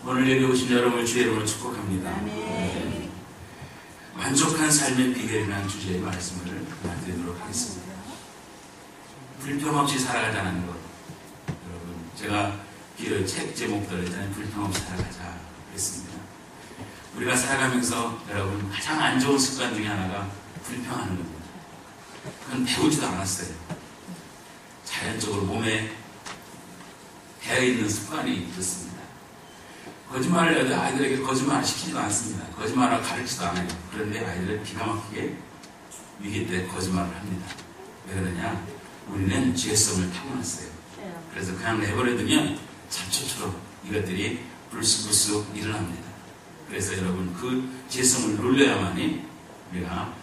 오늘 예배 오신 여러분을 주의 이름으로 축복합니다. 아멘. 만족한 삶의 비결이라는 주제의 말씀을 드리도록 하겠습니다. 불평 없이 살아가자는 것. 여러분, 제가 책 제목대로 일단 불평 없이 살아가자 그랬습니다. 우리가 살아가면서 여러분 가장 안 좋은 습관 중에 하나가 불평하는 겁니다. 그건 배우지도 않았어요. 자연적으로 몸에 배어있는 습관이 그렇습니다. 거짓말을 해도 아이들에게 거짓말을 시키지도 않습니다. 거짓말을 가르치지도 않아요. 그런데 아이들은 기가 막히게 위기 때 거짓말을 합니다. 왜 그러냐? 우리는 죄성을 타고났어요. 그래서 그냥 내버려두면 잡초처럼 이것들이 불쑥불쑥 일어납니다. 그래서 여러분 그 죄성을 놀려야만이 우리가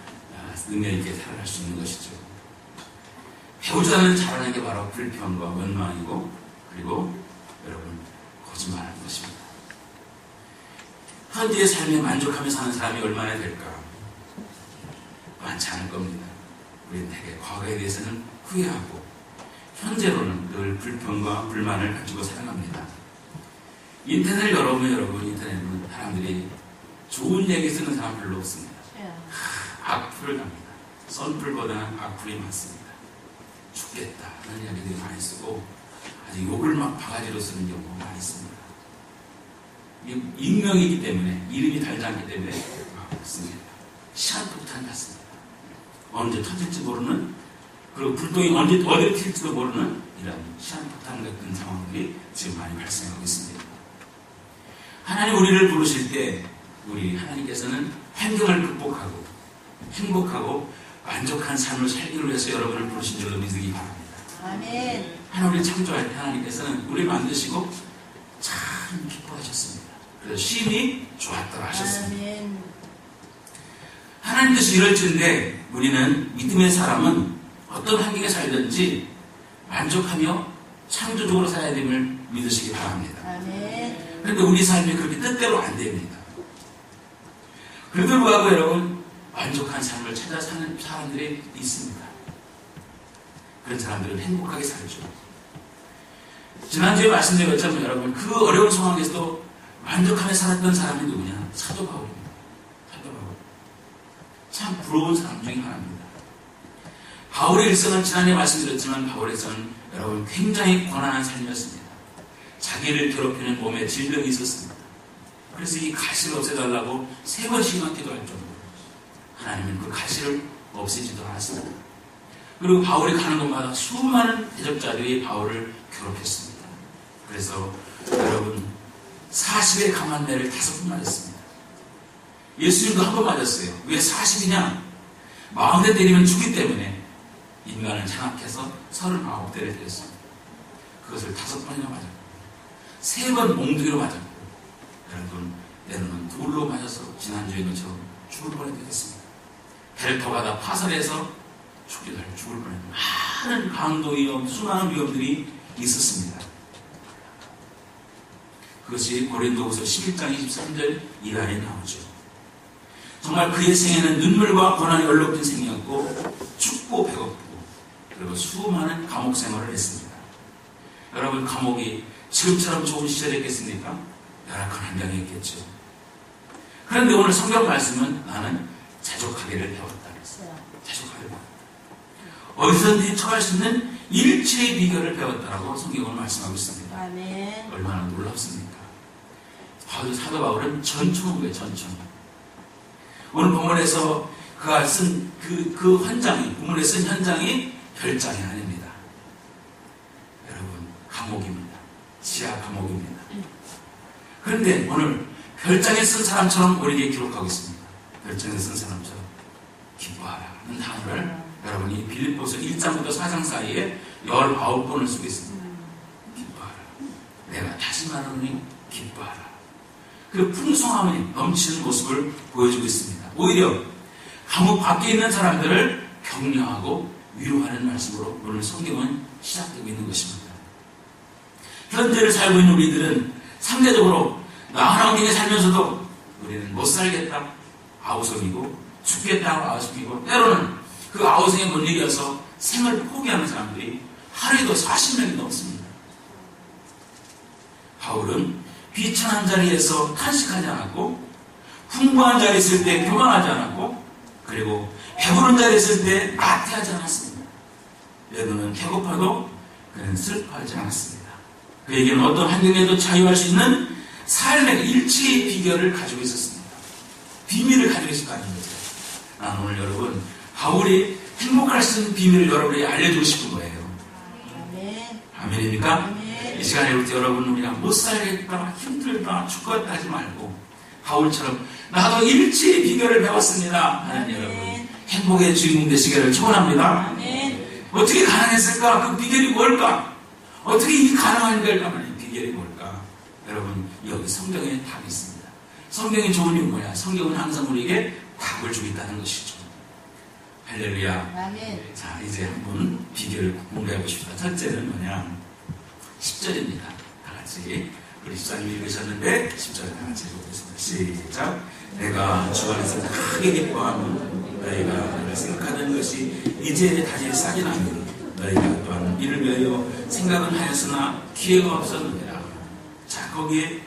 능력있게 살아갈 수 있는 것이죠. 배우지 않는 자라는 게 바로 불평과 원망이고, 그리고 여러분 거짓말하는 것입니다. 현재의 삶에 만족하며 사는 사람이 얼마나 될까? 많지 않을 겁니다. 우리는 대개 과거에 대해서는 후회하고 현재로는 늘 불평과 불만을 가지고 살아갑니다. 인터넷을 열어보면 여러분, 인터넷은 사람들이 좋은 얘기 쓰는 사람 별로 없습니다. 악플을 합니다. 선플보다는 악플이 많습니다. 죽겠다 하는 이야기들이 많이 쓰고 아주 욕을 막 바가지로 쓰는 경우가 많이 있습니다. 익명이기 때문에, 이름이 달지 않기 때문에 씁니다. 시한폭탄 같습니다. 언제 터질지 모르는, 그리고 불똥이 언제 어디로 튈지도 모르는 이런 시한폭탄 같은 상황들이 지금 많이 발생하고 있습니다. 하나님 우리를 부르실 때 우리 하나님께서는 환경을 극복하고 행복하고 만족한 삶을 살기를 위해서 여러분을 부르신 줄로 믿으기 바랍니다. 아멘. 하나님을 창조할 때 하나님께서는 우리를 만드시고 참 기뻐하셨습니다. 그래서 심히 좋았더라 하셨습니다. 아멘. 하나님 뜻이 이럴지인데 우리는 믿음의 사람은 어떤 환경에 살든지 만족하며 창조적으로 살아야 됨을 믿으시기 바랍니다. 아멘. 그런데 우리 삶이 그렇게 뜻대로 안 됩니다. 그래도 불구하고 여러분 만족한 삶을 찾아 사는 사람들이 있습니다. 그런 사람들은 행복하게 살죠. 지난주에 말씀드렸지만 여러분 그 어려운 상황에서도 만족하며 살았던 사람이 누구냐? 사도 바울입니다. 사도 바울. 참 부러운 사람 중에 하나입니다. 바울의 일생은 지난해 말씀드렸지만 바울의 일생은 여러분 굉장히 고난한 삶이었습니다. 자기를 괴롭히는 몸에 질병이 있었습니다. 그래서 이 가시를 없애달라고 3번씩이나 기도할 정도로 하나님은 그 가시를 없애지도 않았습니다. 그리고 바울이 가는 곳마다 수많은 대적자들이 바울을 괴롭혔습니다. 그래서 여러분 40의 강한 매를 5번 맞았습니다. 예수님도 한 번 맞았어요. 왜 40이냐? 40대 때리면 죽기 때문에 인간을 장악해서 39대를 때렸습니다. 그것을 5번이나 맞았고 3번 몽둥이로 맞았고 여러분 때로는 돌로 맞아서 지난주에 것처럼 죽을 뻔했겠습니다. 벨터가 다 파설해서 죽을 뻔했습니다. 많은 강도 위험, 수많은 위험들이 있었습니다. 그것이 고린도후서 11장 23절 이하에 나오죠. 정말 그의 생애는 눈물과 고난이 얼룩진 생이었고 춥고 배고프고 그리고 수많은 감옥 생활을 했습니다. 여러분 감옥이 지금처럼 좋은 시절이었겠습니까? 열악한 환경이었겠죠. 그런데 오늘 성경 말씀은 나는 자족하기를 배웠다 그랬어요. 자족하기를 배웠다. 어디서든지 처할 수 있는 일체의 비결을 배웠다라고 성경은 말씀하고 있습니다. 아멘. 얼마나 놀랍습니까? 사도 바울은 전초인거예요. 전초. 오늘 본문에서 그가 쓴 그 현장이, 본문에 쓴 현장이 별장이 아닙니다. 여러분 감옥입니다. 지하 감옥입니다. 그런데 오늘 별장에 쓴 사람처럼 우리에게 기록하고 있습니다. 별장에 쓴 사람처럼 기뻐하라 하는 단어를 여러분이 빌립보서 1장부터 4장 사이에 19번을 쓰고 있습니다. 기뻐하라. 내가 다시 말하노니 기뻐하라. 그 풍성함이 넘치는 모습을 보여주고 있습니다. 오히려 감옥 밖에 있는 사람들을 격려하고 위로하는 말씀으로 오늘 성경은 시작되고 있는 것입니다. 현재를 살고 있는 우리들은 상대적으로 나은 환경에 살면서도 우리는 못 살겠다 아우성이고 죽겠다고 아우성이고 때로는 그 아우성에 못 이겨서 생을 포기하는 사람들이 하루에도 40명이 넘습니다. 바울은 비천한 자리에서 탄식하지 않았고, 풍부한 자리에 있을 때 교만하지 않았고, 그리고 배부른 자리에 있을 때 나태하지 않았습니다. 여러분은 배고파도 그는 슬퍼하지 않았습니다. 그에게는 어떤 환경에도 자유할 수 있는 삶의 일치의 비결을 가지고 있었습니다. 비밀을 가지고 있었다는 거죠. 나는 오늘 여러분, 바울이 행복할 수 있는 비밀을 여러분에게 알려주고 싶은 거예요. 아멘. 아멘입니까? 아멘. 이 시간에부터 여러분, 우리가 못 살겠다, 힘들다, 죽겠다 하지 말고, 바울처럼 나도 일치의 비결을 배웠습니다 하는 아멘. 여러분, 행복의 주인공 되시기를 축원합니다. 아멘. 어떻게 가능했을까? 그 비결이 뭘까? 어떻게 이게 가능한 걸까? 비결이 뭘까? 여러분, 여기 성경에 답이 있습니다. 성경의 조언이 뭐야? 성경은 항상 우리에게 답을 주고 있다는 것이죠. 할렐루야. 아멘. 자, 이제 한번 비결을 공부해 보십시다. 첫째는 뭐냐? 10절입니다. 다 같이. 우리 집사님이 읽으셨는데 10절 다 같이 읽어보겠습니다. 시작. 내가 주 안에서 크게 기뻐하면 너희가 나를 생각하는 것이 이제 다시 싸게 나니 너희가 또한 이를 위하여 생각은 하였으나 기회가 없었느니라. 자, 거기에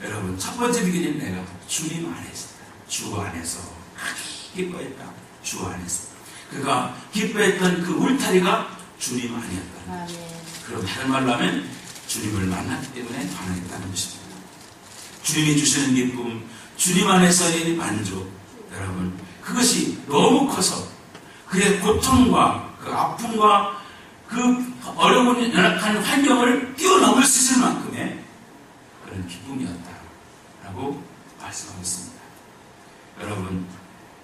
여러분 첫 번째 비결은 내가 주님 안에서, 주 안에서 크게 기뻐했다. 주 안에서. 그가 기뻐했던 그 울타리가 주님 아니었다. 아멘. 그럼 다른 말로 하면 주님을 만났기 때문에 반응했다는 것입니다. 주님이 주시는 기쁨, 주님 안에서의 만족, 여러분 그것이 너무 커서 그의 고통과 그 아픔과 그 어려운 연약한 환경을 뛰어넘을 수 있을 만큼의 그런 기쁨이었다라고 말씀하고 있습니다. 여러분,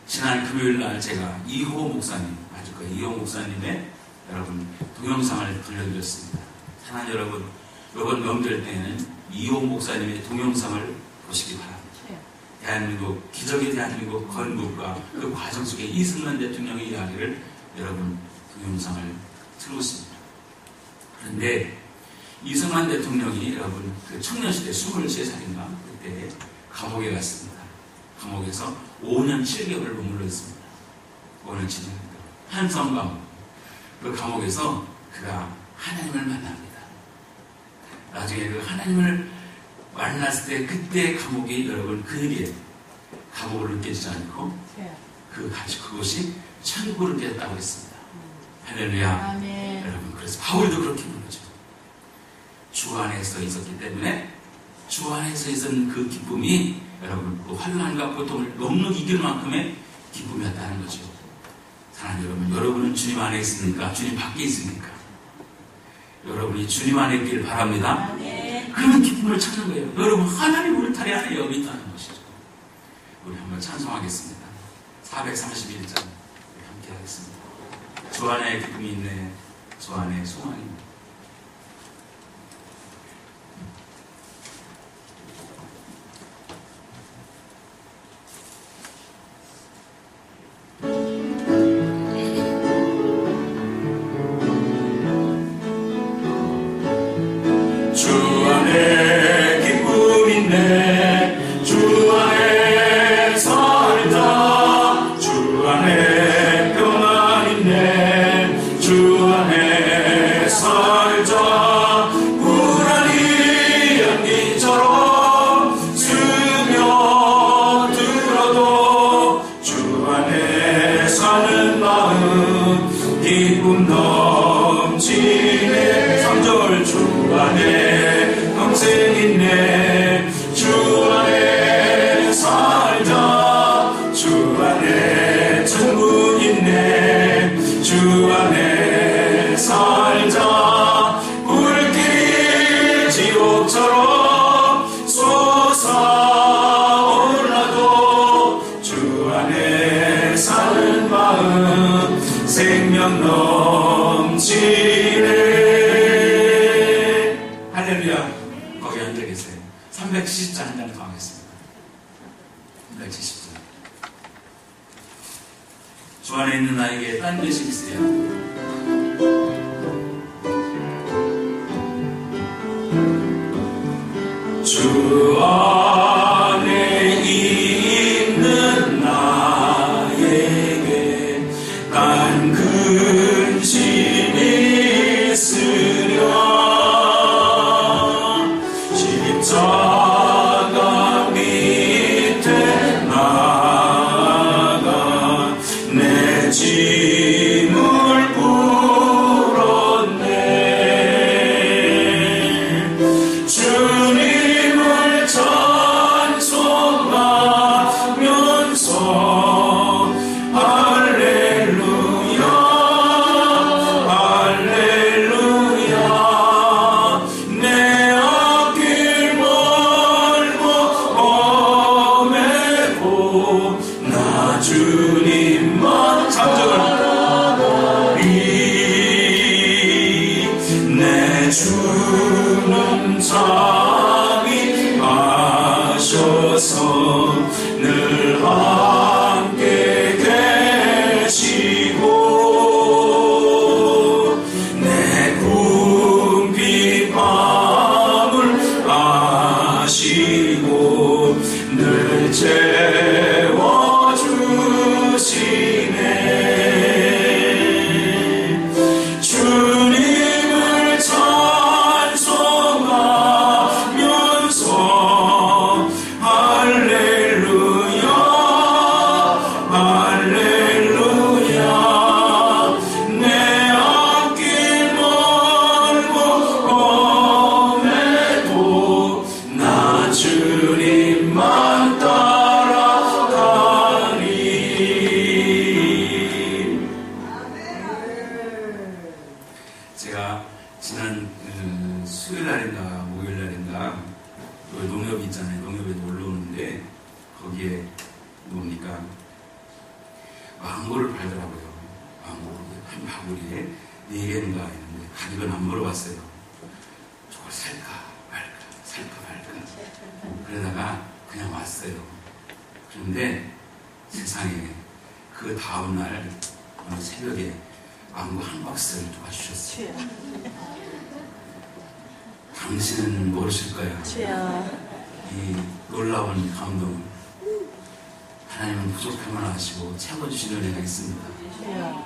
지난 금요일날 제가 이호 목사님, 맞을 거예요. 이호 목사님의 여러분 동영상을 들려드렸습니다. 사랑하는 여러분, 이번 명절 때에는 이호 목사님의 동영상을 보시기 바랍니다. 대한민국, 기적의 대한민국 건국과 그 과정 속에 이승만 대통령의 이야기를 여러분 동영상을 틀고 있습니다. 그런데 이승만 대통령이 여러분 그 청년시대 23살인가 그때 감옥에 갔습니다. 감옥에서 5년 7개월을 머물러 있습니다. 5년 7개월. 한성 감옥. 그 감옥에서 그가 하나님을 만납니다. 나중에 그 하나님을 만났을 때 그때 감옥이 여러분 그에게 감옥으로 느껴지지 않고 그곳이 천국으로 되었다고 했습니다. 할렐루야. 아멘. 여러분, 그래서 바울도 그렇게 부르죠. 주 안에서 있었기 때문에 주 안에서 있었던 그 기쁨이 여러분 그 환난과 고통을 넉넉히 이길 만큼의 기쁨이었다는 거죠. 사랑하는 여러분, 여러분은 주님 안에 있습니까? 주님 밖에 있습니까? 여러분이 주님 안에 있길 바랍니다. 아멘. 그런 기쁨을 찾는 거예요. 여러분, 하나님 울타리 안에 여기 있다는 것이죠. 우리 한번 찬송하겠습니다. 431장 함께 하겠습니다. 주 안에 기쁨이 있네. 주 안에 소망이 있네. 기쁨 넘치네. 3절 주 안에 평생 있네. 주 안에 살자. 주 안에 천국 있네. 주 안에 살자. 불길이 지옥처럼 솟아올라도 주 안에 사는 마음 생명 넘치네. 할렐루야. 거기 앉아 계세요. 370장 한 장 더 하겠습니다. 370장. 주 안에 있는 나에게 딴 뜻이 있으랴. 주 안에 있는 나에게 딴 근심이 있으랴. 십자가 주셔서 늘 함께 계시고 내 궁핍 밤을 아시고 늘 채워주시네. 주님을 찬송하면서 할렐루야 할렐루야 내 앞길 멀고 험해도 나 주님만 따라가리. 제가 지난 수요일 날인가 목요일 날인가 농협이 있잖아요. 농협에 놀러 오는데 거기에 뭡니까 망고를 팔더라고요. 망고 한 바구리에 4개인가 있는데 가격은 안 물어봤어요. 저걸 살까 말까 살까 말까 그러다가 그냥 왔어요. 그런데 세상에 그 다음날 어느 새벽에 망고 한 박스를 누가 주셨어요. 주여. 당신은 모르실 거야. 주여. 이 놀라운 감동을 하나님은 부족함을 아시고 채워주시는 은혜가 있습니다. 주여.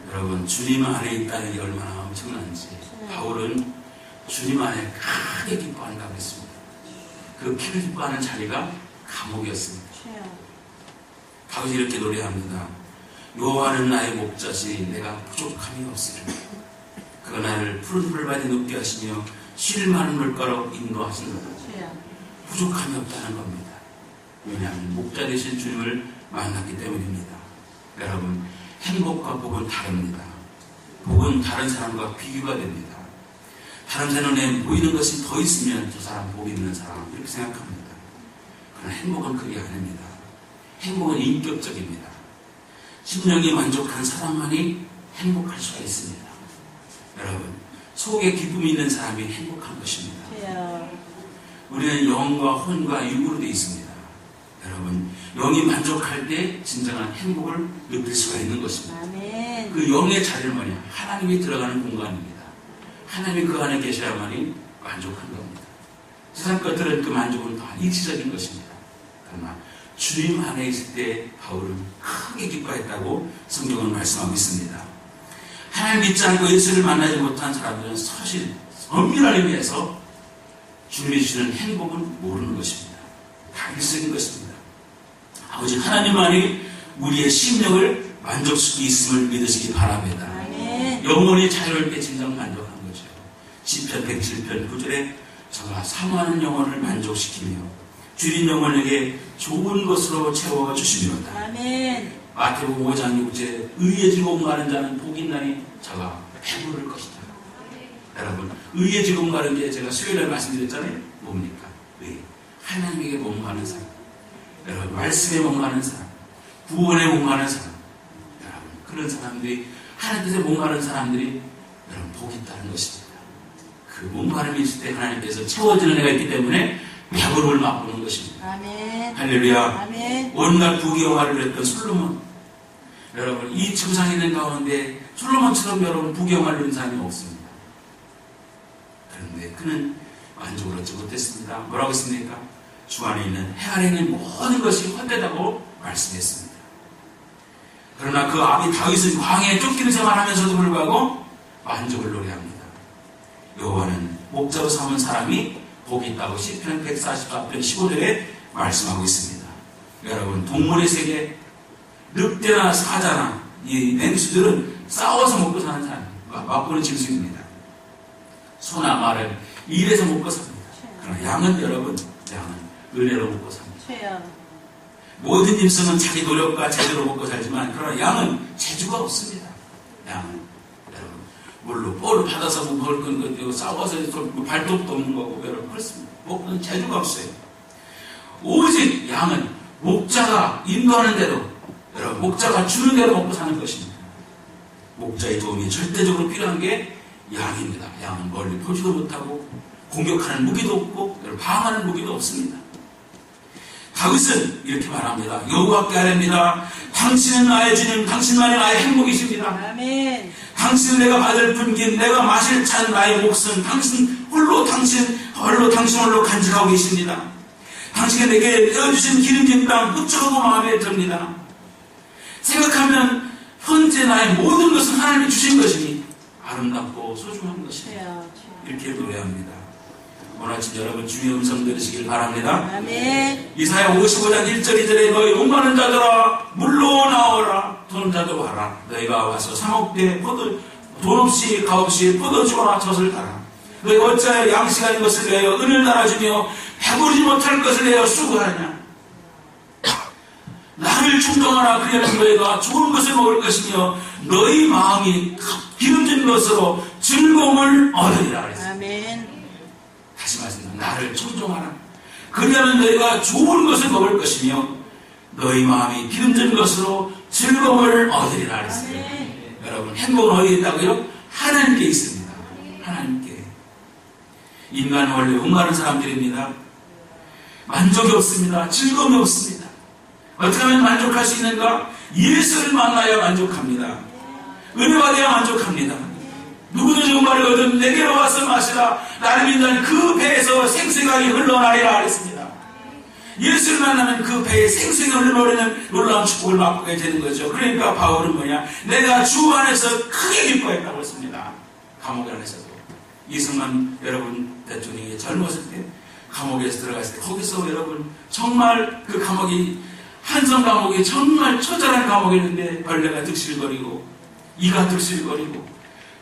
여러분 주님 안에 있다는 게 얼마나 엄청난지 바울은 주님 안에 크게 기뻐한다고 했습니다. 그 크게 기뻐하는 자리가 감옥이었습니다. 주여. 다윗이 이렇게 노래합니다. 여호와는 나의 목자시 내가 부족함이 없으리라. 그가 나를 푸른 풀밭에 눕게 하시며 쉴 많은 물가로 인도하시노라. 주여. 부족함이 없다는 겁니다. 왜냐하면 목자 되신 주님을 만났기 때문입니다. 여러분 행복과 복은 다릅니다. 복은 다른 사람과 비교가 됩니다. 다른 사람에 보이는 것이 더 있으면 저 사람 복 있는 사람 이렇게 생각합니다. 그러나 행복은 그게 아닙니다. 행복은 인격적입니다. 심령이 만족한 사람만이 행복할 수가 있습니다. 여러분 속에 기쁨이 있는 사람이 행복한 것입니다. 주여. 우리는 영과 혼과 육으로 되어 있습니다. 여러분 영이 만족할 때 진정한 행복을 느낄 수가 있는 것입니다. 아멘. 그 영의 자리는 뭐냐? 하나님이 들어가는 공간입니다. 하나님이 그 안에 계셔야만이 만족한 겁니다. 세상 것들은 그 만족은 다 일시적인 것입니다. 그러나 주님 안에 있을 때 바울은 크게 기뻐했다고 성경은 말씀하고 있습니다. 하나님 믿지 않고 예수를 만나지 못한 사람들은 사실 엄밀한 의미에서 주님이 주시는 행복은 모르는 것입니다. 다 일시적인 것입니다. 아버지 하나님만이 우리의 심령을 만족시키고 있음을 믿으시기 바랍니다. 아멘. 영혼이 자유로울 때 진정 만족한 거죠. 시편 107편 9절에 저가 사모하는 영혼을 만족시키며 줄인 영혼에게 좋은 것으로 채워주시리로다. 아멘. 마태복음 5장 6절에 의에 즐거움 가는 자는 복이 있나니 저가 배부를 것이다. 여러분 의에 즐거움 가는 게 제가 수요일에 말씀드렸잖아요. 뭡니까? 의. 하나님에게 목마른 사람, 여러분 말씀에 목마른 사람, 구원에 목마른 사람, 여러분 그런 사람들이 하나님 뜻에 목마른 사람들이 여러분 복이 있다는 것입니다. 그 목마름이 있을 때 하나님께서 채워주는 애가 있기 때문에 배부름을 맛보는 것입니다. 아멘. 할렐루야. 아멘. 온갖 부귀영화를 했던 솔로몬, 여러분 이 지구상에 있는 가운데 솔로몬처럼 여러분 부귀영화를 누린 사람이 없습니다. 그런데 그는 만족을 얻지 못했습니다. 뭐라고 했습니까? 주 안에 있는 해 아래 있는 모든 것이 헛되다고 말씀했습니다. 그러나 그 아비 다윗은 광야에 쫓기는 생활하면서도 불구하고 만족을 노래합니다. 여호와는 목자로 삼은 사람이 복이 있다고 시편 144편 15절에 말씀하고 있습니다. 여러분 동물의 세계 늑대나 사자나 이 맹수들은 싸워서 먹고 사는 사람, 맛보는 짐승입니다. 소나 말은 일해서 먹고 삽니다. 그러나 양은 여러분, 양은 은혜로 먹고 삽니다. 주여. 모든 짐승은 자기 노력과 제대로 먹고 살지만 그러나 양은 재주가 없습니다. 양은 여러분 물로 뻘을 받아서 먹을 건 것도 싸워서 발톱도 없는 거고 여러분 그렇습니다. 먹는 재주가 없어요. 오직 양은 목자가 인도하는 대로 여러분 목자가 주는 대로 먹고 사는 것입니다. 목자의 도움이 절대적으로 필요한 게 양입니다. 양은 멀리 보지도 못하고 공격하는 무기도 없고 방어하는 무기도 없습니다. 다윗은 이렇게 말합니다. 여호와께 아뢰옵니다. 당신은 나의 주님, 당신만이 나의 행복이십니다. 아멘. 당신은 내가 받을 분긴, 내가 마실 잔 나의 몫은 당신 홀로 간직하고 계십니다. 당신이 내게 내어주신 기름진 땅 흡족하고 마음에 듭니다. 생각하면 현재 나의 모든 것은 하나님이 주신 것이니 아름답고 소중한 것입니다. 이렇게 노래합니다. 오늘 아침 여러분 주의 음성 들으시길 바랍니다. 아멘. 이사야 55장 1절 2절에 너희 돈 많은 자들아 물로 나오라, 돈 자들 와라. 너희가 와서 사먹되 돈 없이 값없이 포도주와 젖을 따라. 너희 어찌하여 양식 아닌 것을 내어 은을 달아주며 배부르지 못할 것을 내어 수고하냐. 나를 충동하라. 그리하면 너희가 좋은 것을 먹을 것이며 너희 마음이 기름진 것으로 즐거움을 얻으리라 그랬습니다. 아멘. 다시 말씀드립니다. 나를 충동하라. 그리하면 너희가 좋은 것을 먹을 것이며 너희 마음이 기름진 것으로 즐거움을 얻으리라 그랬습니다. 여러분, 행복은 어디에 있다고요? 하나님께 있습니다. 하나님께. 인간은 원래 옥마른 사람들입니다. 만족이 없습니다. 즐거움이 없습니다. 어떻게 하면 만족할 수 있는가? 예수를 만나야 만족합니다. 은혜 받아야 만족합니다. 누구든지 음말을 얻으면 내게로 와서 마시라. 나를 믿는 그 배에서 생수강이 흘러나리라 그랬습니다. 예수를 만나면 그 배에 생수가 흘러나오는 놀라운 축복을 맛보게 되는 거죠. 그러니까 바울은 뭐냐? 내가 주 안에서 크게 기뻐했다고 했습니다. 감옥 안에서도. 이승만 여러분 대통령이 젊었을 때 감옥에서 들어갔을 때 거기서 여러분 정말 그 감옥이 한성 감옥이 정말 처절한 감옥이었는데 벌레가 득실거리고 이가 득실거리고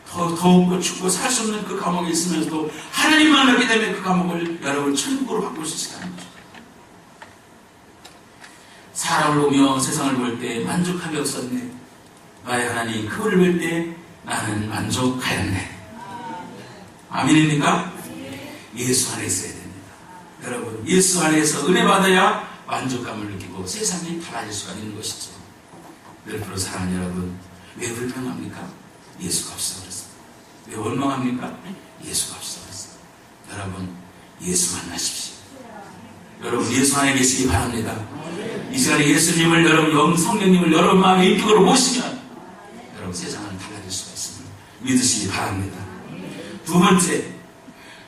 더욱 춥고 살 수 없는 그 감옥에 있으면서도 하나님만 알게 되면 그 감옥을 여러분 천국으로 바꿀 수 있다는 거죠. 사람을 보며 세상을 볼 때 만족함이 없었네. 나의 하나님 그를 볼 때 나는 만족하였네. 아멘입니까? 예수 안에 있어야 됩니다. 여러분, 예수 안에서 은혜 받아야 만족감을 느끼고 세상이 달라질 수가 있는 것이죠. 그래서 사랑하는 여러분, 왜 불평합니까? 예수가 없어 그랬습니다. 왜 원망합니까? 예수가 없어 그랬습니다. 여러분, 예수 만나십시오. 여러분, 예수 안에 계시기 바랍니다. 이 시간에 예수님을 여러분, 성령님을 여러분 마음의 인격으로 모시면 여러분 세상은 달라질 수가 있습니다. 믿으시기 바랍니다. 두 번째,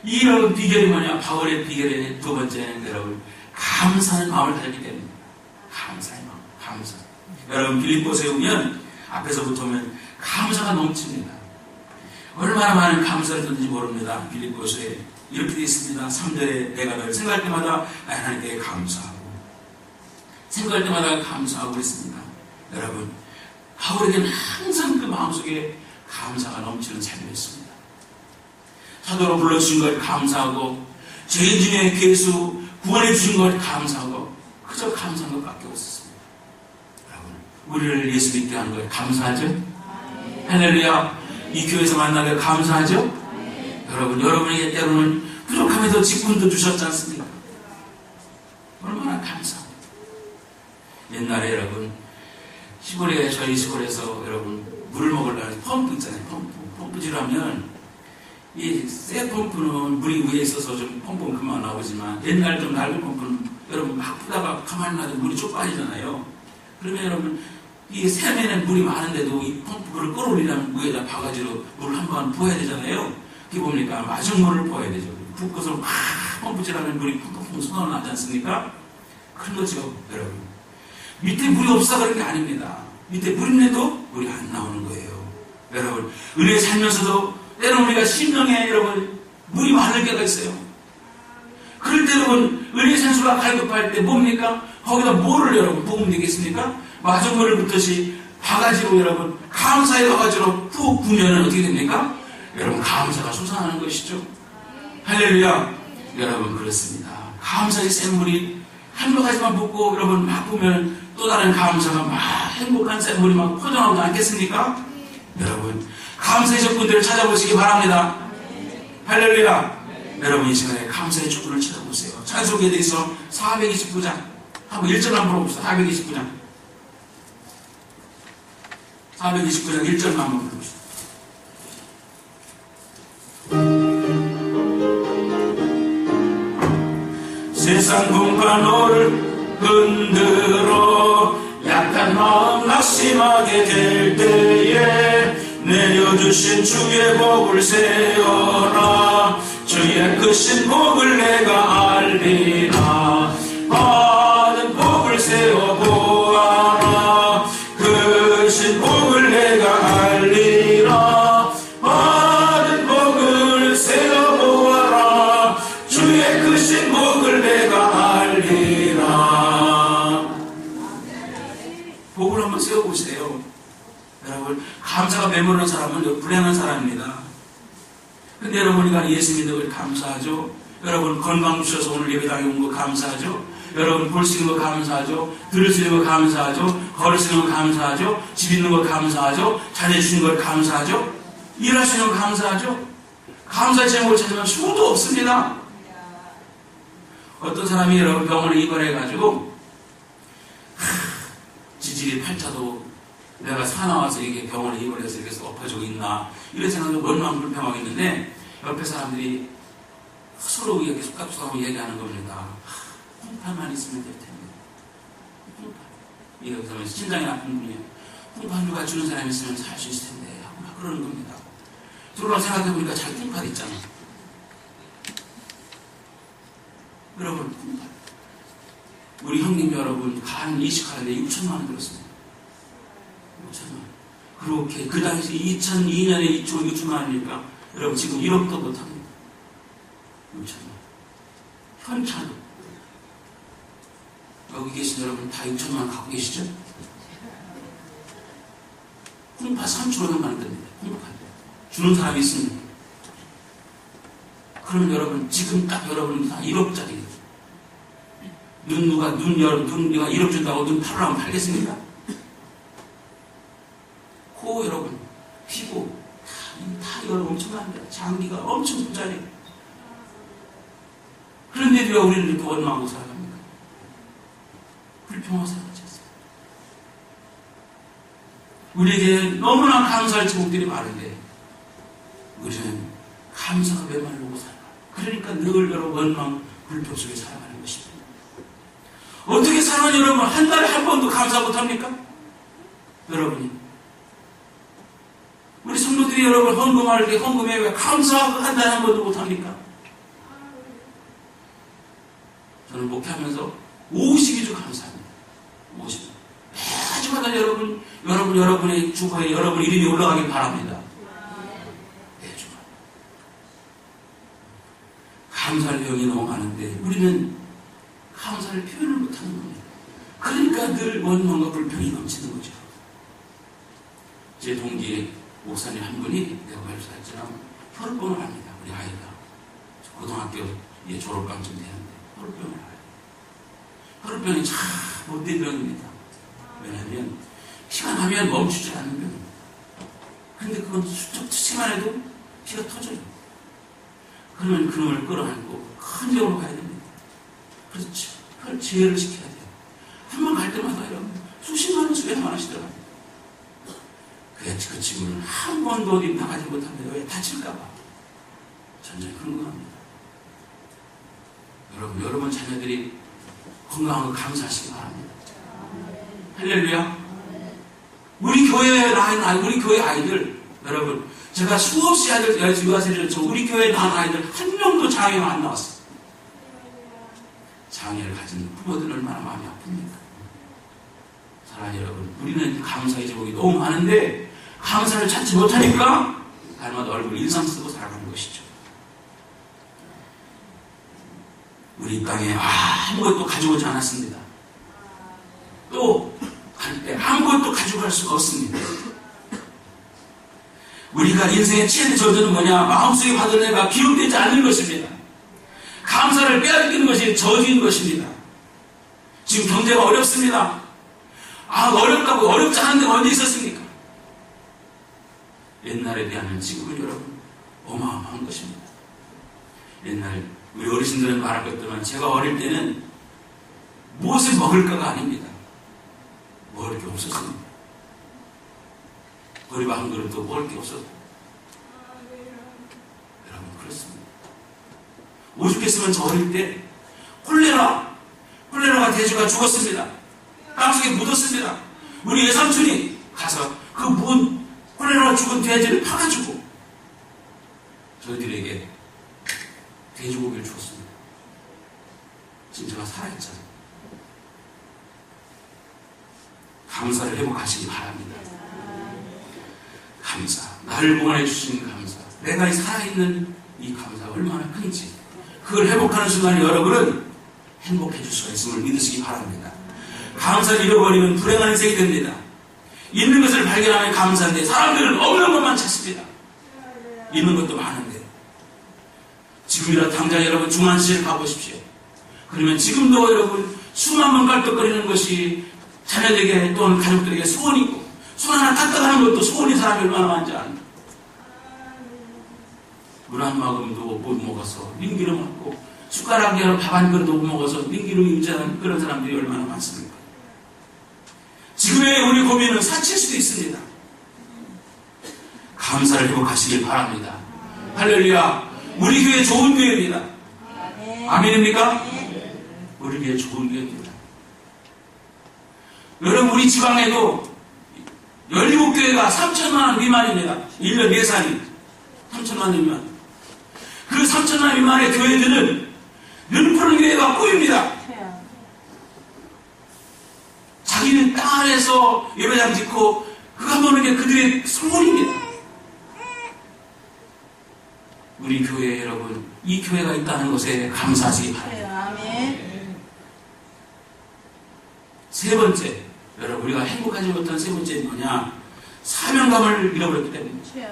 이런 비결이 뭐냐? 바울의 비결의 두 번째는 여러분, 감사하는 마음을 가졌기 때문입니다. 감사의 마음, 감사. 여러분, 빌립보서에 오면 앞에서부터 오면 감사가 넘칩니다. 얼마나 많은 감사를 줬는지 모릅니다. 빌립보서에 이렇게 되어 있습니다. 3절에 내가 널 생각할 때마다 하나님께 감사하고 생각할 때마다 감사하고 그랬습니다. 여러분, 바울에게는 항상 그 마음속에 감사가 넘치는 삶이었습니다. 사도로 불러주신 걸 감사하고 죄인 중에 괴수 구원해 주신 걸 감사하고 그저 감사한 것밖에 없었습니다. 여러분, 우리를 예수 믿게 하는 걸 감사하죠? 할렐루야. 이 교회에서 만나게 감사하죠? 여러분에게 때로는 부족함에도 직분도 주셨지 않습니까? 얼마나 감사합니다. 옛날에 여러분, 저희 시골에서 여러분, 물을 먹으려면 펌프 있잖아요. 펌프질하면, 이 새 펌프는 물이 위에 있어서 좀 펌프는 금방 나오지만, 옛날 좀 낡은 펌프는 여러분 막 푸다가 가만히 놔두면 물이 쭉 빠지잖아요. 그러면 여러분, 이 샘에는 물이 많은데도 이 펌프를 끌어올리려면 위에다 바가지로 물을 한번 부어야 되잖아요. 그게 뭡니까? 마중 물을 부어야 되죠. 붓고서 막 펌프질하면 물이 펑펑 쏟아나지 않습니까? 그런 거죠, 여러분. 밑에 물이 없어 그런 게 아닙니다. 밑에 물 있는데도 물이 안 나오는 거예요. 여러분, 은혜 살면서도 때로는 우리가 심령에 여러분 물이 많을 때가 있어요. 그럴 때 여러분 은혜 산수가 갈급할 때 뭡니까? 거기다 뭐를 여러분 부으면 되겠습니까? 마중물을 붓듯이 바가지로 여러분 감사의 바가지로 푹 부으면 어떻게 됩니까? 여러분 감사가 솟아나는 것이죠. 할렐루야. 여러분 그렇습니다. 감사의 샘물이 한두 가지만 붓고 여러분 막 부으면 또 다른 감사가 막 행복한 샘물이 막 퍼져나오지 않겠습니까? 여러분 감사의 적분들을 찾아보시기 바랍니다. 할렐루야. 여러분 이 시간에 감사의 적분을 찾아보세요. 찬송에 대해서 429장 한번 1절 한번 볼봅시다. 429장 1절만 한번 볼봅시다. 세상 분파 너를 흔들어 약한 마음 낙심하게 될 때에 내려주신 주의 복을 세어라. 주의 크신 복을 내가 알리라. 받은 복을 세어보아라. 크신 복을 내가 알리라. 받은 복을 세어보아라. 주의 크신 복을 내가 알리라. 복을 한번 세워보세요. 여러분, 감사가 메모르는 사람은 불행한 사람입니다. 근데 여러분이 예수 믿는 걸 감사하죠. 여러분 건강 주셔서 오늘 예배당에 온 거 감사하죠. 여러분 볼 수 있는 거 감사하죠. 들을 수 있는 거 감사하죠. 걸을 수 있는 거 감사하죠. 집 있는 거 감사하죠. 자녀 주신 걸 감사하죠. 일할 수 있는 거 감사하죠. 감사의 제목을 찾으면 수도 없습니다. 어떤 사람이 여러분 병원에 입원해가지고 지질이 팔자도 내가 사나워서 이게 병원에 입원해서 이렇게 엎어지고 있나 이런 생각도 얼마나 불평하겠는데 옆에 사람들이 서로 이렇게 속닥속닥하고 얘기하는 겁니다. 홍파만 있으면 될 텐데. 홍파. 이렇게 하면 심장이 나쁜 분이에요. 홍파 누가 주는 사람이 있으면 살 수 있을 텐데. 막 그러는 겁니다. 들어가 생각해보니까 잘 홍파 있잖아. 여러분, 홍파. 우리 형님 여러분 간 이식하는데 6천만 원 들었습니다. 5천만 원. 그렇게 그 당시 2002년에 6천만 원이니까 여러분 지금 1억도 못합니다. 6천만 원. 현찰도. 여기 계신 여러분 다 6천만 원 갖고 계시죠? 홍파 3,500만 원 됩니다. 홍파. 주는 사람이 있습니다. 그러면 여러분 지금 딱 여러분 다 1억짜리. 누가 1억 준다고 눈 팔으라면 팔겠습니까? 코 여러분, 피부 다 여러분 엄청납니다. 장기가 엄청 부자리에요. 그런데도 왜 우리는 이렇게 원망하고 살아갑니까? 불평하고 살아가지 않습니까? 우리에게 너무나 감사할 제목들이 많은데 우리는 감사가 메말르고 살아가. 그러니까 늘 여러분 원망, 불평 속에 살아가는 것입니다. 어떻게 살아가는 여러분 한 달에 한 번도 감사 못합니까? 여러분이 우리 성도들이 여러분 헌금할 때 헌금에 왜 감사하고 한 달에 한 번도 못합니까? 저는 목회하면서 52주 감사합니다. 50주. 매주마다 여러분의 주거에 여러분 이름이 올라가길 바랍니다. 매주마다. 감사할 내용이 너무 많은데 우리는 감사를 표현을 못하는 겁니다. 그러니까 늘 원망과 불평이 넘치는 거죠. 제 동기 목사님 한 분이 내가 말씀했지만 혈병을 합니다. 우리 아이가 고등학교 졸업감쯤 되는데 혈병을 해요. 혈병이 참 못된 병입니다. 왜냐하면 피가 나면 멈추지 않는 병입니다. 근데 그건 수적 투시만 해도 피가 터져요. 그러면 그놈을 끌어안고 큰 병으로 가야 됩니다. 그렇죠. 그걸 제어를 시켜야 돼요. 한 번 갈 때마다 여러분 수십만 원, 수백만 원씩 들어갑니다. 그 친구는 한 번도 어디 나가지 못합니다. 왜? 다칠까봐. 전혀 그런 거 합니다. 여러분 자녀들이 건강한 거 감사하시기 바랍니다. 할렐루야. 우리 교회 아이들, 여러분, 제가 수없이 유아세를 우리 교회에 나온 아이들 한 명도 장애가 안 나왔어요. 장애를 가진 부모들은 얼마나 마음이 아픕니까? 사랑하는 여러분, 우리는 감사의 제목이 너무 많은데 감사를 찾지 못하니까 날마다 얼굴 인상 쓰고 살아가는 것이죠. 우리 땅에 아무것도 가져오지 않았습니다. 또 갈 때 아무것도 가져갈 수가 없습니다. 우리가 인생의 최대 저주는 뭐냐? 마음속에 받은 애가 기록되지 않는 것입니다. 감사를 빼앗기는 것이 저주인 것입니다. 지금 경제가 어렵습니다. 어렵다고 어렵지 않은 데가 언제 있었습니까? 옛날에 비하면 지금은 여러분 어마어마한 것입니다. 옛날 우리 어르신들은 말할 것 없지만 제가 어릴 때는 무엇을 먹을까가 아닙니다. 먹을 게 없었습니다. 보리밥 한 그릇도 먹을 게 없었어요. 여러분 그렇습니다. 오죽했으면 저 어릴 때 콜레라가 얼마나 돼지가 죽었습니다. 땅속에 묻었습니다. 우리 외삼촌이 가서 그 문 홀레로 죽은 돼지를 파가지고 저희들에게 돼지고기를 주었습니다. 진짜가 살아있잖아요. 감사를 회복하시기 바랍니다. 감사. 나를 구원해 주신 감사. 내가 이 살아있는 이 감사가 얼마나 큰지. 그걸 회복하는 순간 여러분은 행복해질 수가 있음을 믿으시기 바랍니다. 감사를 잃어버리면 불행한 인생이 됩니다. 있는 것을 발견하면 감사한데 사람들은 없는 것만 찾습니다. 있는 것도 많은데. 지금이라도 당장 여러분 중환시를 가보십시오. 그러면 지금도 여러분 수만 번 깔떡거리는 것이 자녀에게 또는 가족들에게 소원이고 손 하나 닦아가는 것도 소원인 사람이 얼마나 많지 않나. 물 한 모금도 못 먹어서 링기름 먹고 숟가락이랑 밥 한 그릇도 못 먹어서 링기름이 유지하는 그런 사람들이 얼마나 많습니까? 지금의 우리 고민은 사칠 수도 있습니다. 감사를 회복하시길 바랍니다. 할렐루야. 우리 교회 좋은 교회입니다. 아멘입니까? 우리 교회 좋은 교회입니다. 여러분 우리 지방에도 17교회가 3천만 원 미만입니다. 1년 예산이 3천만 원 미만. 그 3천만 원 미만의 교회들은 눈푸른 교회가 꼬입니다. 자기는 땅 안에서 예배당 짓고 그가 보는 게 그들의 소원입니다. 우리 교회 여러분, 이 교회가 있다는 것에 감사하시기 바랍니다. 세 번째, 여러분 우리가 행복하지 못한 세 번째는 뭐냐? 사명감을 잃어버렸기 때문입니다.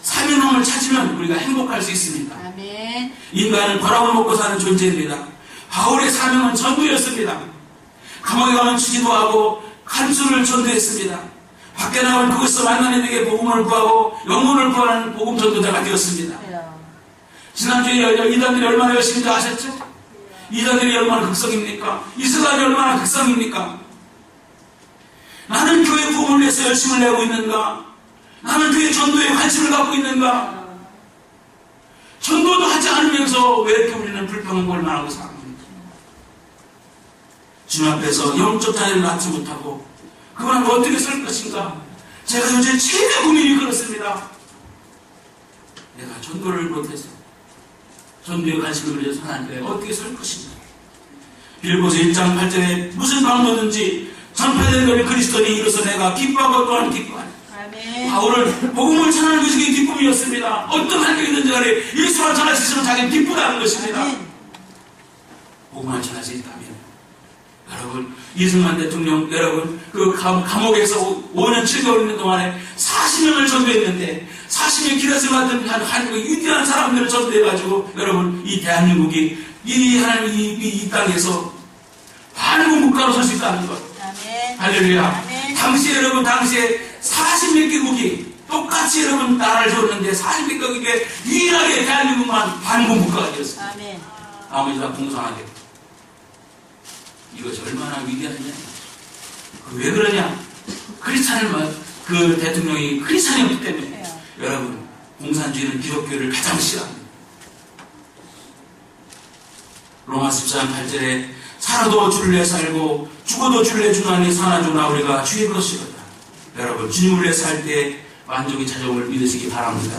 사명감을 찾으면 우리가 행복할 수 있습니다. 아멘. 인간은 벌어을 먹고 사는 존재입니다. 바울의 사명은 전도였습니다. 감옥에 가면 기도하고 간수를 전도했습니다. 밖에 나가면 그것을 만나는 이에게 복음을 구하고 영혼을 구하는 복음 전도자가 되었습니다. 지난주에 이단들이 얼마나 열심히 아셨죠? 이단들이 얼마나 극성입니까? 이스라엘이 얼마나 극성입니까? 나는 교회 복음을 위해서 열심을 내고 있는가? 나는 교회 전도에 관심을 갖고 있는가? 전도도 하지 않으면서 왜 이렇게 우리는 불평한 걸 말하고 살아갑니까? 주님 앞에서 영적 자리를 낳지 못하고 그분은 어떻게 살 것인가? 제가 요새 최대 고민이 그렇습니다. 내가 전도를 못해서 전도에 관심을 가져서 하나님께 어떻게 살 것인가? 빌보서 1장 8절에 무슨 방도든지 전파되는 것을 그리스도니 이로써 내가 기뻐하고 또한 기뻐하네. 바울은 복음을 전하는 것이 기쁨이었습니다. 어떤 환경이 있는지 간에 예수를 전할 수 있으면 자기는 기쁘다는 것입니다. 복음을 전할 수 있다면 여러분 이승만 대통령 여러분 그 감옥에서 5년 7개월 있는 동안에 40명을 전도했는데 40명 기다림 받은 한국의 위대한 사람들을 전도해가지고 여러분 이 대한민국이 이 하나님 이 땅에서 반국 국가로 설 수 있다는 것. 할렐루야. 당시에 여러분 당시에 40몇 개국이 똑같이 여러분 나라를 줬는데 40몇 개국에 유일하게 대한민국만 반국 국가가 되었습니다. 나머지 다 공산하게. 이것이 얼마나 위대하냐? 왜 그러냐? 크리스찬을 그 대통령이 크리스찬이었기 때문에 여러분 공산주의는 기독교를 가장 싫어합니다. 로마 14장 8절에 살아도 주를 위해 살고 죽어도 주를 위해 주나니 사나주나 우리가 주의 것이거든. 여러분 주님을 위해 살 때 만족이 찾아옴을 믿으시기 바랍니다.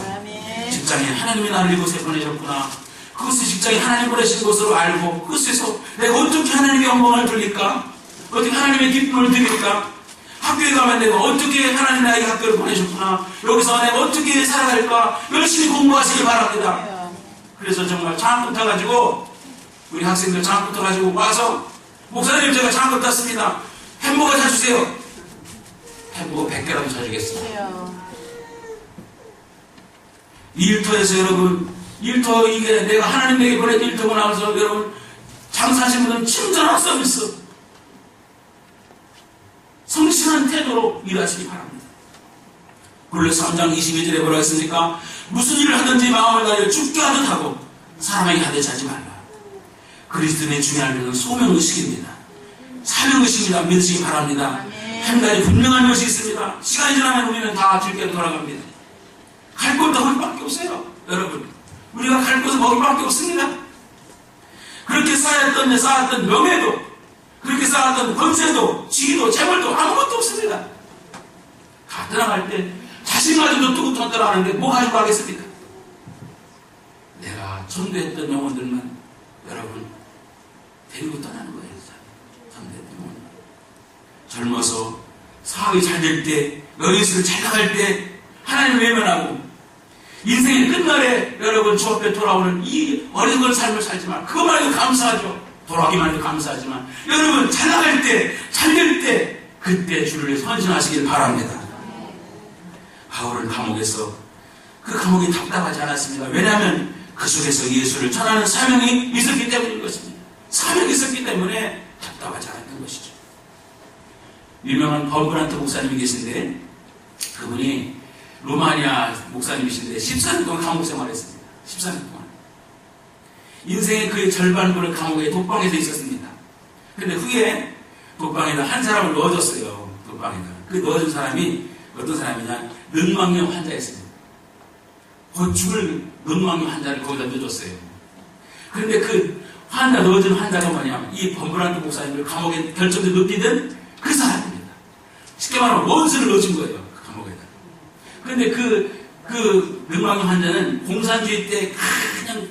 직장에 하나님이 나를 이곳에 보내셨구나. 그것을 직장에 하나님 보내신 것으로 알고 그것에서 내가 어떻게 하나님의 영광을 돌릴까? 어떻게 하나님의 기쁨을 드릴까? 학교에 가면 내가 어떻게 하나님 나에게 학교를 보내셨구나. 여기서 내가 어떻게 살아갈까? 열심히 공부하시기 바랍니다. 그래서 정말 장학 붙어가지고 우리 학생들 장학 붙어가지고 와서 목사님 제가 장학 땄습니다. 햄버거 사주세요. 햄버거 100개라도 사주겠습니다. 일터에서 여러분 일터 이게 내가 하나님에게 보낸 일터고 나와서 여러분 장사하시는 분은 친절한 서비스 성실한 태도로 일하시기 바랍니다. 골로새 3장 22절에 뭐라고 했습니까? 무슨 일을 하든지 마음을 다하여 죽게 하듯 하고 사람에게 하듯 하지 말라. 그리스도인의 중요한 것은 소명의식입니다. 사명의식입니다. 믿으시기 바랍니다. 한 가지 분명한 것이 있습니다. 시간이 지나면 우리는 다 즐겨 돌아갑니다. 갈 곳도 거기밖에 없어요. 여러분 우리가 갈 곳은 거기밖에 없습니다. 그렇게 쌓였던 명예도 그렇게 쌓았던 권세도 지위도 재물도 아무것도 없습니다. 다 떠나갈 때 자신마저도 뚜껑 떠나가는데 뭐 가지고 가겠습니까? 내가 전도했던 영혼들만 여러분 데리고 떠나는 거예요. 전도했던 영혼들. 젊어서 사업이 잘 될 때, 여기서 잘 나갈 때 하나님을 외면하고 인생의 끝날에 여러분 주 앞에 돌아오는 이 어리석은 삶을 살지만 그것만 해도 감사하죠. 돌아오기만 해도 감사하지만 여러분 잘 나갈 때, 잘 될 때 그때 주를 위해 헌신하시길 바랍니다. 바울은 감옥에서 그 감옥이 답답하지 않았습니다. 왜냐하면 그 속에서 예수를 전하는 사명이 있었기 때문인 것입니다. 사명이 있었기 때문에 답답하지 않았던 것이죠. 유명한 범브란트 목사님이 계신데 그분이 루마니아 목사님이신데 14년 동안 감옥 생활했습니다. 14년 동안. 인생의 그의 절반부를 감옥에 독방에서 있었습니다. 근데 후에 독방에다 한 사람을 넣어줬어요. 독방에다. 그 넣어준 사람이 어떤 사람이냐? 뇌망염 환자였습니다. 곧 죽을 뇌망염 환자를 거기다 넣어줬어요. 그런데 그 환자, 넣어준 환자가 뭐냐면 이 범브란트 목사님을 감옥에 결정돼 넣기던 그 사람입니다. 쉽게 말하면 원수를 넣어준 거예요. 그 감옥에다. 그런데 그 뇌망염 환자는 공산주의 때 그냥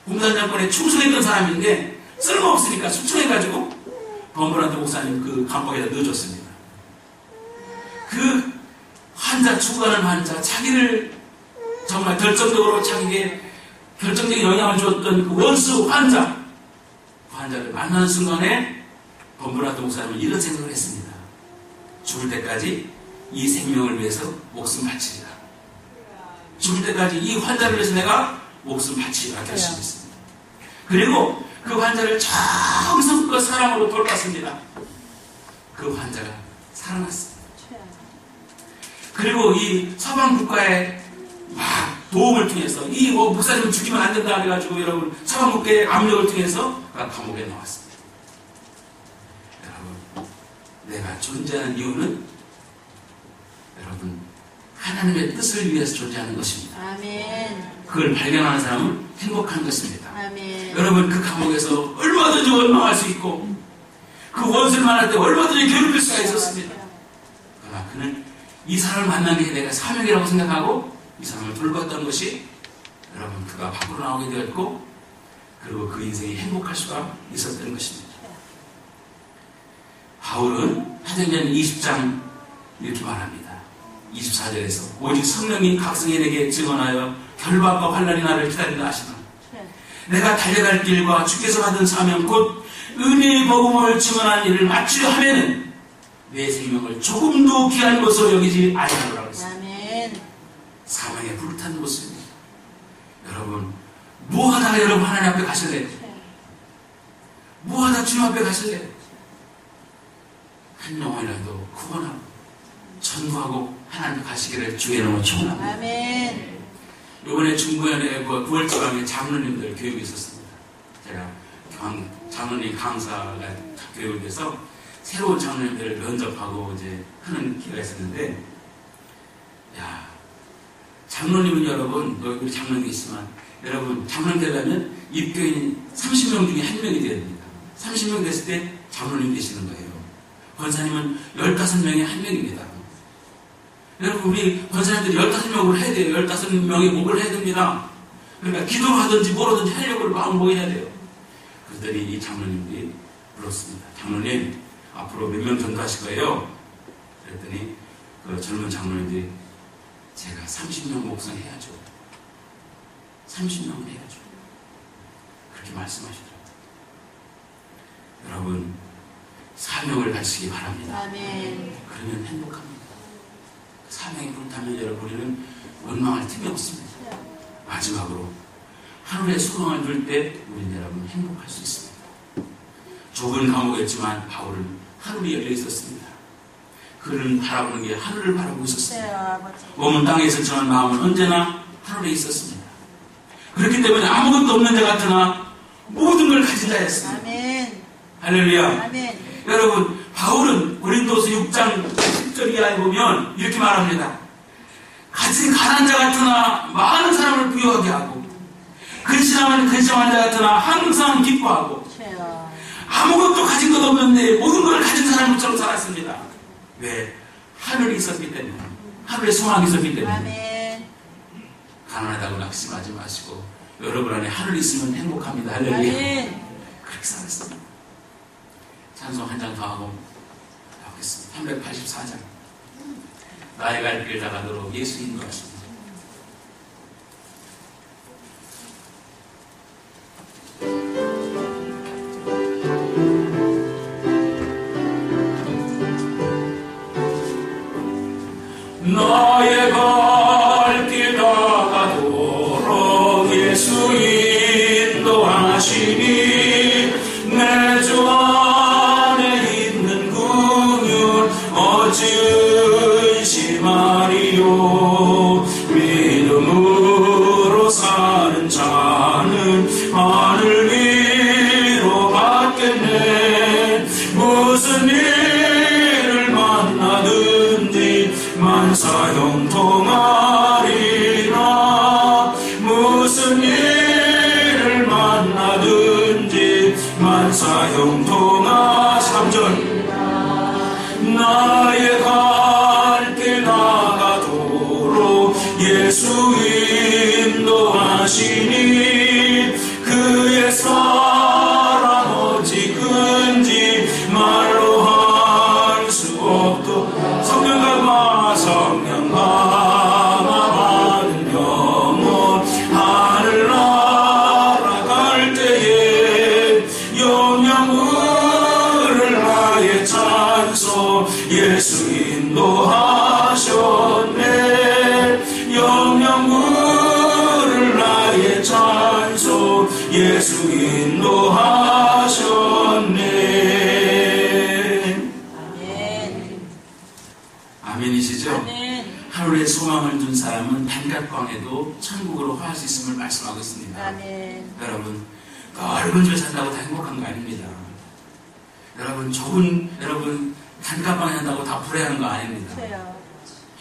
공산정권에 충성했던 사람인데 쓸모없으니까 숙청해가지고 범브란트 목사님 그 감옥에다 넣어줬습니다. 그 환자, 죽어가는 환자, 자기를 정말 결정적으로 자기에게 결정적인 영향을 주었던 그 원수 환자, 그 환자를 만나는 순간에 범브란트 목사님은 이런 생각을 했습니다. 죽을 때까지 이 생명을 위해서 목숨 바치리라. 죽을 때까지 이 환자를 위해서 내가 목숨 바치리라 결심했습니다. 그리고 그 환자를 정성껏 사랑으로 돌봤습니다. 그 환자가 살아났습니다. 그리고 이 서방 국가의 막 도움을 통해서 이 목사님은 죽이면 안 된다 그래가지고 여러분 서방 국가의 압력을 통해서 감옥에 나왔습니다. 여러분 내가 존재하는 이유는 여러분 하나님의 뜻을 위해서 존재하는 것입니다. 아멘. 그걸 발견하는 사람은 행복한 것입니다. 아멘. 여러분 그 감옥에서 얼마든지 원망할 수 있고 그 원수를 만날 때 얼마든지 괴롭힐 수가 있었습니다. 그러나 그는 이 사람을 만난 게 내가 사명이라고 생각하고 이 사람을 돌봤던 것이 여러분 그가 밖으로 나오게 되었고 그리고 그 인생이 행복할 수가 있었던 것입니다. 바울은 사도행전 20장 이렇게 말합니다. 24절에서 오직 성령이 각 성인에게 증언하여 결박과 환난이 나를 기다린다 하시나 내가 달려갈 길과 주께서 받은 사명 곧 은혜의 복음을 증언하는 일을 마치려 하면은 내 생명을 조금도 귀한 것으로 여기지 아니하노라고 했습니다. 아멘. 사명에 불탄 모습입니다. 여러분 무엇하다가 여러분 하나님 앞에 가실래요? 무엇하다 주님 앞에 가실래요? 한 영혼이라도 구원하고 전도하고 하나님 가시기를 주의 이름으로 축원합니다. 아멘. 이번에 중부연의 9월지방에 장로님들 교육이 있었습니다. 제가 장로님 강사가 교육을 해서 새로운 장로님들을 면접하고 이제 하는 기회가 있었는데, 야, 장로님은 여러분, 우리 장로님이 있지만, 여러분, 장로님 되려면 입교인 30명 중에 1명이 되어야 됩니다. 30명 됐을 때 장로님 되시는 거예요. 권사님은 15명에 1명입니다. 여러분, 우리 권사님들이 15명을 해야 돼요. 15명의 목을 해야 됩니다. 그러니까 기도를 하든지 뭐라든지 하려고 마음 먹여야 돼요. 그랬더니 이 장로님들이 물었습니다. 장로님, 앞으로 몇 명 전도하실 거예요? 그랬더니 그 젊은 장로님들이 제가 30명 목성해야죠. 30명은 해야죠. 그렇게 말씀하시더라고요. 여러분, 사명을 가지시기 바랍니다. 아멘. 그러면 행복합니다. 사명이 불타면 여러분 우리는 원망할 틈이 없습니다. 마지막으로 하늘의 소망을 둘 때 우리는 여러분 행복할 수 있습니다. 좁은 감옥이었지만 바울은 하늘이 열려 있었습니다. 그는 바라보는 게 하늘을 바라보고 있었습니다. 몸은 땅에 있었지만 마음은 언제나 하늘에 있었습니다. 그렇기 때문에 아무것도 없는 자 같으나 모든 걸 가진 자였습니다. 아멘. 할렐루야. 아멘. 여러분, 바울은 고린도서 6장 10절 이하에 보면 이렇게 말합니다. 가진 가난한 자 같으나 많은 사람을 부유하게 하고 근심하는 근심한 자 같으나 항상 기뻐하고 아무것도 가진 것 아무것도 없는데 모든 걸 가진 사람처럼 살았습니다. 왜? 하늘이 있었기 때문에, 하늘에 소망이 있었기 때문에. 아멘. 가난하다고 낙심하지 마시고 여러분 안에 하늘이 있으면 행복합니다. 할렐루야. 아멘. 그렇게 살았습니다. 찬송 한 장 더 하고 나오겠습니다. 384장. 나의 갈 길 다가도록 예수 인도하십니다. 나의 갈 길 다가도록 예수 인도하시니 내 주 안에 있는 긍휼 어찌 의심하리요. 믿음으로 사는 자는 하늘 위로 받겠네. 무슨 일을 만나든지 만사 형통하리라. 무슨 일을 만나든지 만사 형통하. 3절. 나의 갈 길 나가도록 예수 인도하시니 그의 사랑 어찌 큰지 말로 할 수 없도. 성령 감화 성령 감화 받은 영혼 하늘 날아갈 때에 영영을 나의 찬송 예수 인도하셨네. 영영을 나의 찬송 예수 인도하셨네. 아멘. 아멘이시죠? 아멘. 하늘에 소망을 둔 사람은 단각광에도 천국으로 화할 수 있음을 말씀하고 있습니다. 아멘. 여러분, 넓은 줄 산다고 다 행복한 거 아닙니다. 여러분 단칸방에 산다고 다 불행한 거 아닙니다. 주여.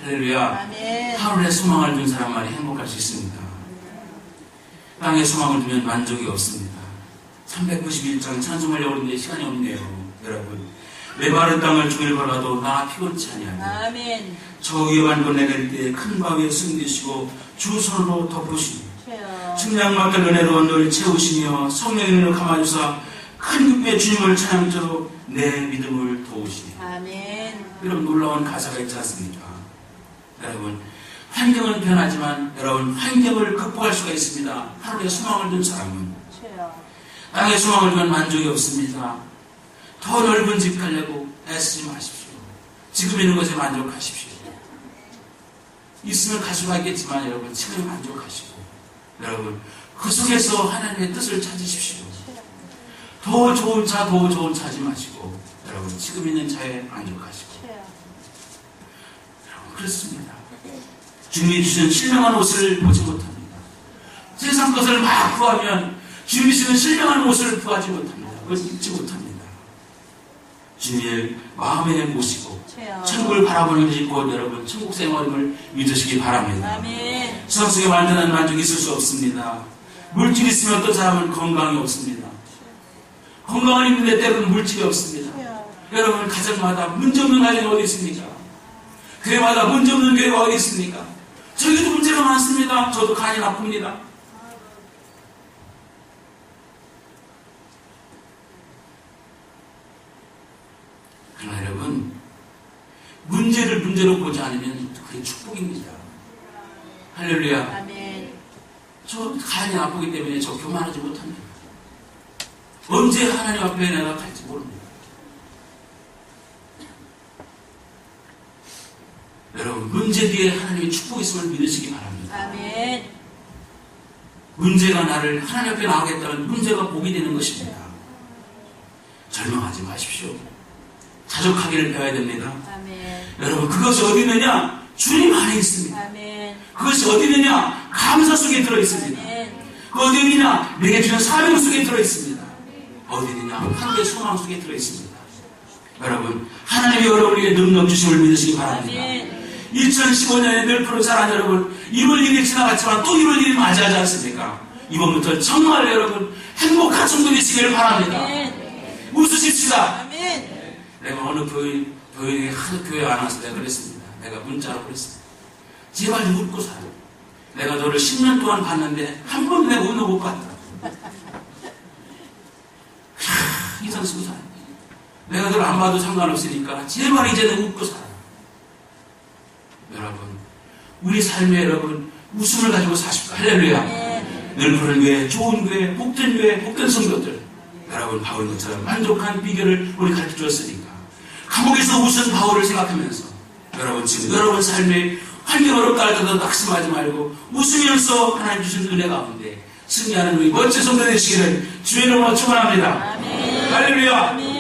할렐루야. 아멘. 하늘에 소망을 둔 사람만이 행복할 수 있습니다. 땅에 소망을 두면 만족이 없습니다. 391장 찬송하려고 하는데 시간이 없네요. 여러분, 메마른 땅을 주일 걸어도 나 피곤치 아니하니 아멘. 저 위험한 곳 내릴 때 큰 바위에 숨기시고 주 손으로 덮으시니 주여. 측량 맡은 은혜로 늘 채우시며 성령의 눈을 감아주사 큰 급의 주님을 찬양토록 내 믿음을 도우시니. 아멘. 이런 놀라운 가사가 있지 않습니까? 여러분, 환경은 변하지만 여러분 환경을 극복할 수가 있습니다. 하늘에 소망을 둔 사람은. 주여. 땅에 소망을 두면 만족이 없습니다. 더 넓은 집 가려고 애쓰지 마십시오. 지금 있는 것에 만족하십시오. 있으면 갈 수가 있겠지만 여러분 지금에 만족하시고 여러분 그 속에서 하나님의 뜻을 찾으십시오. 더 좋은 차 하지 마시고 여러분 지금 있는 차에 만족하시고. 주여. 여러분 그렇습니다. 주님이 주신 신령한 옷을 보지 못합니다. 세상 것을 막 구하면 주님이 주신 신령한 옷을 구하지 못합니다. 그걸 입지 못합니다. 주님의 마음에 모시고 주여. 천국을 바라보는 것이 곧 여러분 천국 생활임을 믿으시기 바랍니다. 아멘. 세상 속에 완전한 만족이 있을 수 없습니다. 물질이 있으면 어떤 사람은 건강이 없습니다. 건강은 있는데 때로는 물질이 없습니다. 주여. 여러분 가정마다 문제없는 가정이 어디 있습니까? 교회마다 문제없는 교회가 어디 있습니까? 저희도 문제가 많습니다. 저도 간이 나쁩니다. 그러나 여러분 문제를 문제로 보지 않으면 그게 축복입니다. 할렐루야. 아멘. 저 간이 아프기 때문에 저 교만하지 못합니다. 언제 하나님 앞에 내가 갈지 모릅니다. 여러분 문제 뒤에 하나님의 축복이 있음을 믿으시기 바랍니다. 아멘. 문제가 나를 하나님 앞에 나오겠다는 문제가 복이 되는 것입니다. 절망하지 마십시오. 자족하기를 배워야 됩니다. 아멘. 여러분 그것이 어디 있느냐? 주님 안에 있습니다. 아멘. 그것이 어디 있느냐? 감사 속에 들어있습니다. 아멘. 그 어디 있느냐? 내게 주는 사명 속에 들어있습니다. 어디 있느냐? 하늘의 소망 속에 들어있습니다. 여러분 하나님이 여러분에게 능력 주심을 믿으시기 바랍니다. 아멘. 2015년에 늘 프로 자란 여러분 1월 1일 지나갔지만 또 1월 1일 맞이하지 않습니까? 이번부터 정말 여러분 행복한 성도 되시기를 바랍니다. 아멘. 웃으십시다. 아멘. 내가 어느 교회에 하도 교회 안 와서 내가 그랬습니다. 내가 문자로 그랬습니다. 제발 좀 웃고 살아. 내가 너를 10년 동안 봤는데 한 번도 내가 웃는 거 못 봤다. 인상 쓰고 살아. 내가 너를 안 봐도 상관없으니까 제발 이제는 웃고 살아. 여러분, 우리 삶에 여러분 웃음을 가지고 사십시오. 할렐루야. 늘 그런 교회, 좋은 교회, 복된 교회, 복된 성도들. 여러분, 바울 것처럼 만족한 비결을 우리 가르쳐 주었으니까 감옥에서 웃은 바울을 생각하면서 여러분 지금 여러분 삶에 환경 어렵다 할때도 낙심하지 말고 웃으면서 하나님 주신 은혜 가운데 승리하는 우리 멋진 성도 되시기를 주의 이름으로 축원합니다. 할렐루야.